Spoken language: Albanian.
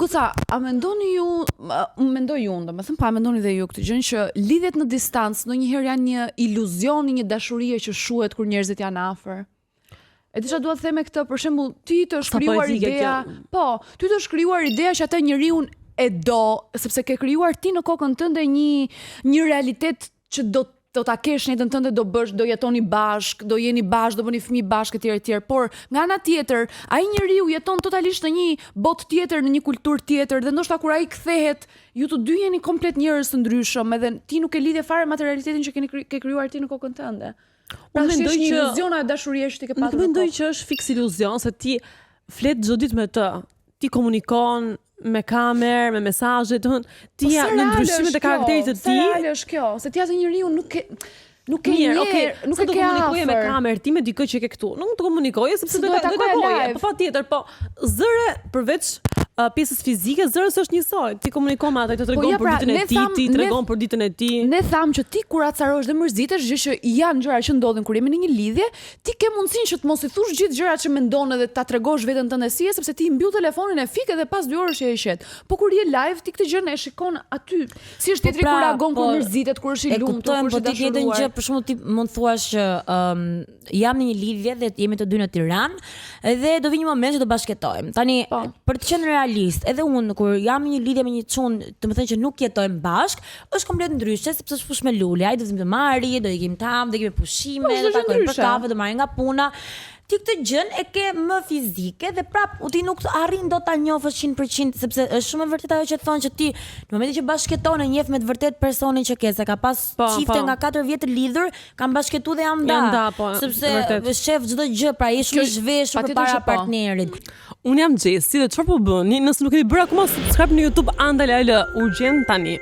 Goca, a mendoni ju, mendoj ju, domethënë, pa mendoni dhe ju këtë gjë që lidhjet në distancë ndonjëherë janë një iluzion, një dashurie që shuhet kur njerëzit janë afër. E di çfarë dua të them me këtë, për shembull, ti të shkruar ideja, ty të shkruar ideja që atë njeriu e do, sepse ke krijuar ti në kokën tënde një realitet që do ta kesh në jetën tënde, do jetoni bashk, do jeni bashk, do bëni fëmijë bashk etj. Por nga ana tjetër, ai njeriu jeton totalisht në një botë tjetër, në një kulturë tjetër dhe ndoshta kur ai kthehet, ju të dy jeni komplet njerëz të ndryshëm, edhe ti nuk e lidhe fare me atë realitetin që ke krijuar ti në kokën tënde. Pra mendoj që iluziona e dashurisë që ti ke pasur. Nuk mendoj që është fiks iluzion, se ti flet çdo ditë me të. Ti komunikon me kamerë, me mesazhe, ti në ndryshimet e karakterit të ti. Sa reale është kjo? Se ti atë njeriu nuk e nuk e ke komunikoje me kamerë, ti me dikë që ke këtu. Nuk të komunikoje sepse do ta takoje. Po patjetër, po zëre përveç pjesës fizike, zërës është njësoj. Ti komunikon me ata, të tregon për ditën e tij, ti tregon për ditën e tij. Ne tham që ti kur acarosh dhe mërzitesh, gjë që janë gjëra që ndodhin kur jemi në një lidhje, ti ke mundësinë që të mos i thush gjithë gjërat që mendon edhe ta tregosh veten tënde si, sepse ti mbyll telefonin e fik edhe pas 2 orësh e qet. Po kur je live, ti këtë gjë e shikon aty. Si është tjetri kur reagon kur mërzitet, kur është i lumtur, kur është i dashuruar. Gjë, për shembull, ti mund thuash që jam në një lidhje dhe jemi të dy në Tiranë, dhe do vi një moment që do bashkëtojmë. Tani për të qenë realist, edhe unë kur jam në një lidhje me një çun, të më thënë që nuk jetojmë bashk, është komplet ndryshe sepse është fush me lule. Ai do të marrë, do ikim tam, do kemi pushime, do takojmë për kafe, do marrim nga puna. Ti këtë gjën e ke më fizike dhe prap ti nuk arrin dot ta njohësh 100% sepse është shumë e vërtetë ajo që thonë që ti në momentin që bashkëton e njeh me të vërtet personin që ke, se ka pas çifte nga 4 vjet të lidhur, kanë bashkëtuar dhe janë nda, sepse shef çdo gjë, pra je shumë i zhveshur përpara partnerit. Unë jam Gjesi dhe çfarë po bëni? Nëse nuk e keni bërë akoma subscribe në YouTube, andaj urgjent tani.